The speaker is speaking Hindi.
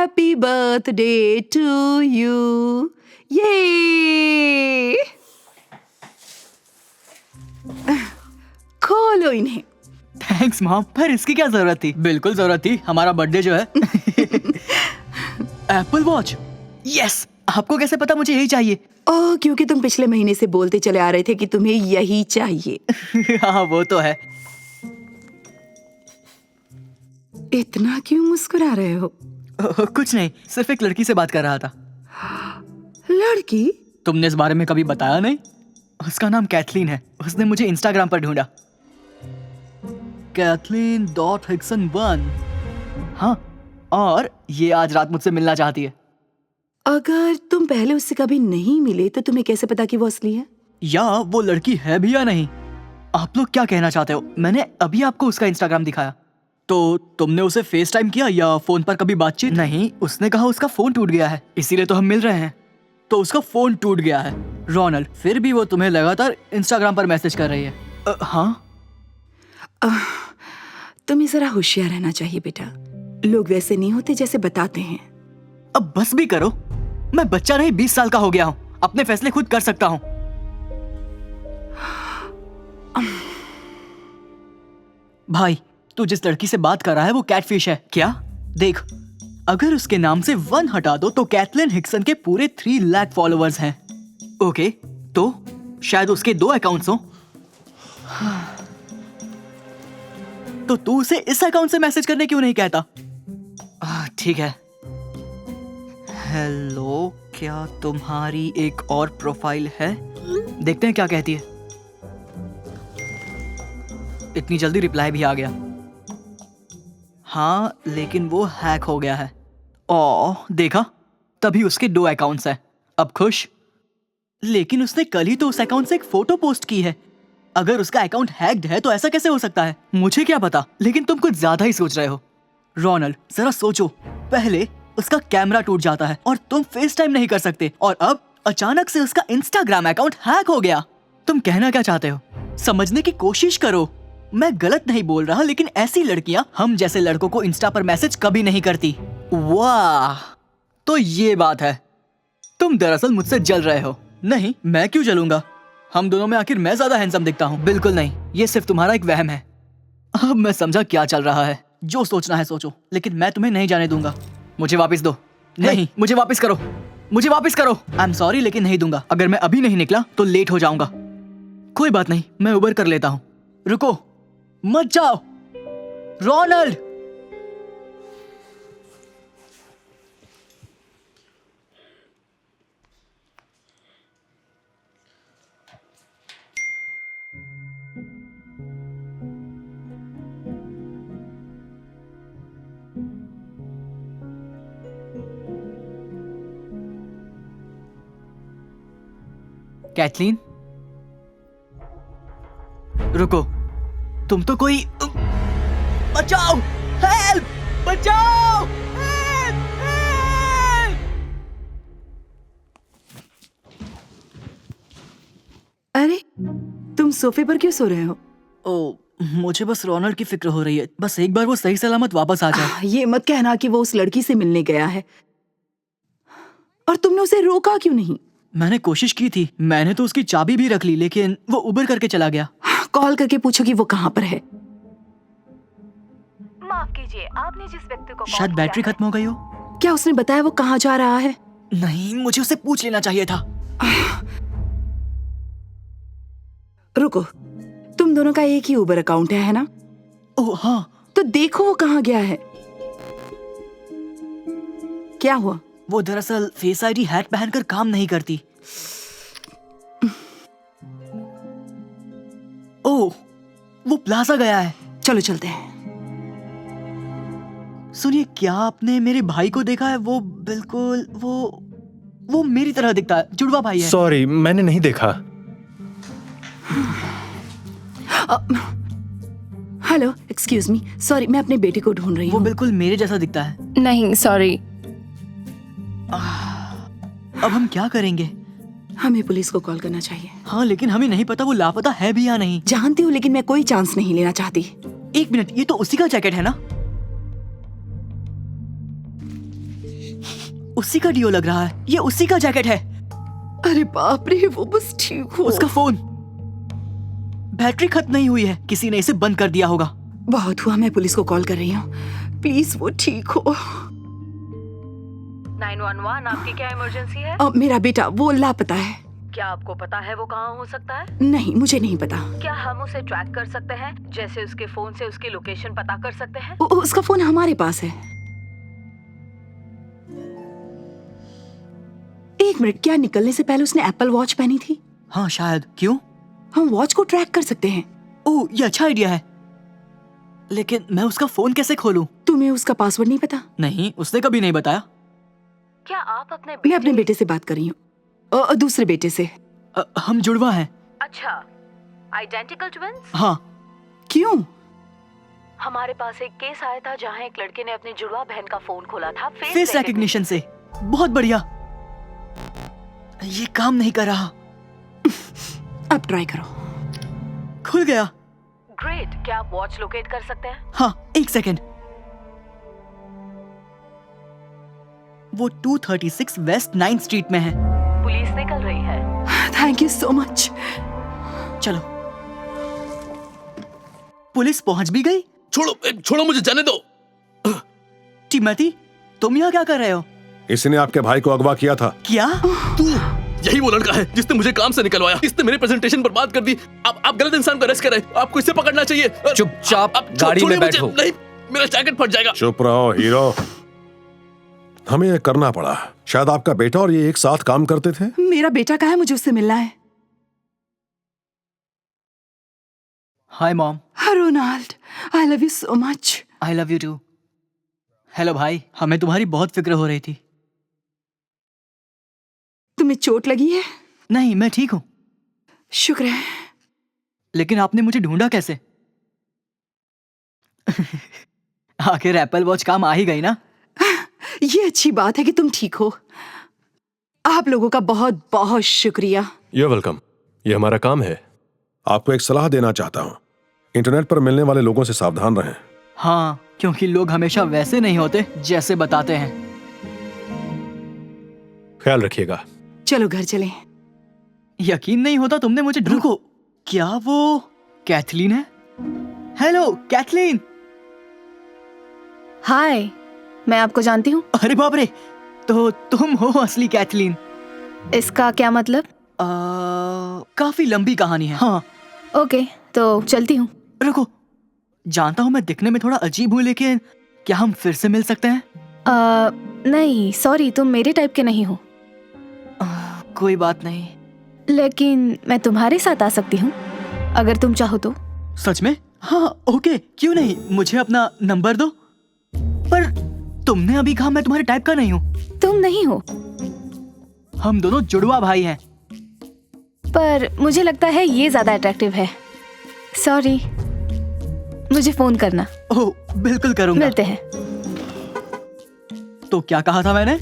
Happy birthday to you. ये खोलो इन्हें। थैंक्स मॉम, पर इसकी क्या जरूरत थी? बिल्कुल जरूरत थी, हमारा बर्थडे जो है। Apple watch, yes. आपको कैसे पता मुझे यही चाहिए? ओह, क्योंकि तुम पिछले महीने से बोलते चले आ रहे थे कि तुम्हें यही चाहिए। हाँ वो तो है। इतना क्यों मुस्कुरा रहे हो? कुछ नहीं, सिर्फ एक लड़की से बात कर रहा था। लड़की? तुमने इस बारे में कभी बताया नहीं? उसका नाम कैथलीन है। उसने मुझे इंस्टाग्राम पर ढूंढा। Kathleen.Hickson1। हाँ, और ये आज रात मुझसे मिलना चाहती है। अगर तुम पहले उससे कभी नहीं मिले तो तुम्हें कैसे पता कि वो असली है? या वो लड़की है भी या नहीं? आप लोग क्या कहना चाहते हो? मैंने अभी आपको उसका इंस्टाग्राम दिखाया। तो तुमने उसे फेस टाइम किया या फोन पर कभी बातचीत? नहीं, उसने कहा उसका फोन टूट गया है, इसीलिए तो हम मिल रहे हैं। तो उसका फोन टूट गया है रोनाल्ड, फिर भी वो तुम्हें लगातार इंस्टाग्राम पर मैसेज कर रही है। हाँ, तुम्हें जरा होशियार रहना चाहिए बेटा। लोग वैसे नहीं होते जैसे बताते हैं। अब बस भी करो। मैं बच्चा नहीं, 20 साल का हो गया हूँ, अपने फैसले खुद कर सकता हूँ। भाई, तू जिस लड़की से बात कर रहा है वो कैटफिश है क्या? देख, अगर उसके नाम से 1 हटा दो तो कैथलीन हिक्सन के पूरे 3 लाख फॉलोअर्स हैं। ओके, तो शायद उसके 2 अकाउंट्स हों। तो तू उसे इस अकाउंट से मैसेज करने क्यों नहीं कहता? ठीक है। हेलो, क्या तुम्हारी एक और प्रोफाइल है? देखते हैं क्या कहती है। इतनी जल्दी रिप्लाई भी आ गया। हाँ, लेकिन वो हैक हो गया है। ओह, देखा? तभी उसके 2 अकाउंट्स हैं। अब खुश? लेकिन उसने कल ही तो उस अकाउंट से एक फोटो पोस्ट की है। अगर उसका अकाउंट हैक्ड है तो ऐसा कैसे हो सकता है? मुझे क्या पता, लेकिन तुम कुछ ज्यादा ही सोच रहे हो। रोनाल्ड, जरा सोचो, पहले उसका कैमरा टूट जाता है और तुम फेस टाइम नहीं कर सकते, और अब अचानक से उसका इंस्टाग्राम अकाउंट हैक हो गया। तुम कहना क्या चाहते हो? समझने की कोशिश करो। मैं गलत नहीं बोल रहा, लेकिन ऐसी लड़कियां हम जैसे लड़कों को इंस्टा पर मैसेज कभी नहीं करती। वाह, तो ये बात है। तुम दरअसल मुझसे जल रहे हो। नहीं, मैं क्यों जलूंगा? हम दोनों में आखिर मैं ज्यादा हैंडसम दिखता हूँ? बिल्कुल नहीं, ये सिर्फ तुम्हारा एक वहम है। अब मैं समझा क्या चल रहा है। जो सोचना है सोचो, लेकिन मैं तुम्हें नहीं जाने दूंगा। मुझे वापस दो। नहीं, मुझे वापस करो, मुझे वापस करो। आई एम सॉरी, लेकिन नहीं दूंगा। अगर मैं अभी नहीं निकला तो लेट हो जाऊंगा। कोई बात नहीं, मैं उबर कर लेता हूँ। रुको, मत जाओ रोनाल्ड। कैथलीन, रुको, तुम तो कोई... बचाओ, हेल्प, बचाओ, हेल्प, हेल्प! अरे, तुम सोफे पर क्यों सो रहे हो? ओ, मुझे बस रोनाल्ड की फिक्र हो रही है। बस एक बार वो सही सलामत वापस आ जाए। ये मत कहना कि वो उस लड़की से मिलने गया है। और तुमने उसे रोका क्यों नहीं? मैंने कोशिश की थी, मैंने तो उसकी चाबी भी रख ली, लेकिन वो उबर करके चला गया। कॉल करके पूछो कि वो कहाँ पर है। माफ कीजिए, आपने जिस व्यक्ति को शायद बैटरी खत्म हो गई हो। क्या उसने बताया वो कहाँ जा रहा है? नहीं, मुझे उसे पूछ लेना चाहिए था। रुको, तुम दोनों का एक ही उबर अकाउंट है ना? ओह हाँ। तो देखो वो कहाँ गया है। क्या हुआ? वो दरअसल फेस आईडी हैक पहनकर काम नहीं करती। ओह, वो प्लाजा गया है। चलो चलते हैं। सुनिए, क्या आपने मेरे भाई को देखा है? वो बिल्कुल वो मेरी तरह दिखता है, जुड़वा भाई है। सॉरी, मैंने नहीं देखा। हेलो, एक्सक्यूज मी, सॉरी, मैं अपने बेटे को ढूंढ रही वो हूँ। बिल्कुल मेरे जैसा दिखता है। नहीं, सॉरी। अब हम क्या करेंगे? हमें पुलिस को कॉल करना चाहिए। हाँ, लेकिन हमें नहीं पता वो लापता है भी या नहीं। जानती हूँ, लेकिन मैं कोई चांस नहीं लेना चाहती। एक मिनट, ये तो उसी का जैकेट है ना? उसी का डियो लग रहा है, ये उसी का जैकेट है। अरे बाप रे, वो बस ठीक हो। उसका फोन, बैटरी खत्म नहीं हुई है, किसी ने इसे बंद कर दिया होगा। बहुत हुआ, मैं पुलिस को कॉल कर रही हूँ। प्लीज वो ठीक हो। 911 आपकी क्या इमरजेंसी है? मेरा बेटा वो लापता है। क्या आपको पता है वो कहाँ हो सकता है? नहीं, मुझे नहीं पता। क्या हम उसे ट्रैक कर सकते हैं, जैसे उसके फोन से उसकी लोकेशन पता कर सकते हैं? उसका फोन हमारे पास है। एक मिनट, क्या निकलने से पहले उसने एप्पल वॉच पहनी थी? हाँ शायद। क्यों? हम वॉच को ट्रैक कर सकते हैं। ओह, ये अच्छा आइडिया है, लेकिन मैं उसका फोन कैसे खोलूं? तुम्हें उसका पासवर्ड नहीं पता? नहीं, उसने कभी नहीं बताया। क्या आप अपने मैं अपने बेटे से बात कर रही हूँ, दूसरे बेटे से। हम जुड़वा हैं। अच्छा, आइडेंटिकल ट्विंस? हाँ। क्यों? हमारे पास एक केस आया था जहाँ एक लड़के ने अपनी जुड़वा बहन का फोन खोला था फेस रिकग्निशन से। बहुत बढ़िया। ये काम नहीं कर रहा। अब ट्राई करो। खुल गया। ग्रेट, क्या आप वॉच लोकेट कर सकते हैं? हाँ, एक सेकेंड। वो 236 वेस्ट 9th स्ट्रीट में है। पुलिस निकल रही है। Thank you so much. चलो। पुलिस पहुंच भी गई। छोड़ो मुझे जाने दो। टिमोथी, तुम यहाँ क्या कर रहे हो? इसने आपके भाई को अगवा किया था। क्या? तू यही वो लड़का है जिसने मुझे काम से निकलवाया। इसने मेरी प्रेजेंटेशन बर्बाद कर दी। आप गलत इंसान को अरेस्ट कर रहे हैं। आपको इसे पकड़ना चाहिए। चुपचाप आप गाड़ी में छोड़िए मुझे। बैठो। नहीं, मेरा जैकेट फट जाएगा। चुप रहो हीरो। हमें ये करना पड़ा। शायद आपका बेटा और ये एक साथ काम करते थे। मेरा बेटा कहाँ है? मुझे उससे मिलना है। Hi mom. Ronald, I love you so much. I love you too. Hello भाई, हमें तुम्हारी बहुत फिक्र हो रही थी। तुम्हें चोट लगी है? नहीं, मैं ठीक हूँ। शुक्र है। लेकिन आपने मुझे ढूंढा कैसे? आखिर एप्पल वॉच काम आ ही गई ना। ये अच्छी बात है कि तुम ठीक हो। आप लोगों का बहुत बहुत शुक्रिया। You're welcome. ये हमारा काम है। आपको एक सलाह देना चाहता हूँ। इंटरनेट पर मिलने वाले लोगों से सावधान रहें। हाँ, क्योंकि लोग हमेशा वैसे नहीं होते जैसे बताते हैं। ख्याल रखिएगा। चलो घर चलें। यकीन नहीं होता तुमने मुझे रुको, क्या वो कैथलीन है? Hello Kathleen. हाय, मैं आपको जानती हूँ। अरे बाप रे, तो तुम हो असली कैथलीन। इसका क्या मतलब? काफी लंबी कहानी है। हाँ। ओके, तो चलती हूँ। रुको, जानता हूँ मैं दिखने में थोड़ा अजीब हूँ, लेकिन क्या हम फिर से मिल सकते हैं? नहीं सॉरी, तुम मेरे टाइप के नहीं हो। कोई बात नहीं। लेकिन मैं तुम्हारे साथ आ सकती हूँ अगर तुम चाहो तो। सच में? हाँ ओके, क्यों नहीं। मुझे अपना नंबर दो। पर तुमने अभी कहा मैं तुम्हारे टाइप का नहीं हूँ। तुम नहीं हो, हम दोनों जुड़वा भाई हैं। पर मुझे लगता है ये ज्यादा अट्रैक्टिव है। सॉरी, मुझे फोन करना। ओह बिल्कुल करूंगा। मिलते हैं। तो क्या कहा था मैंने?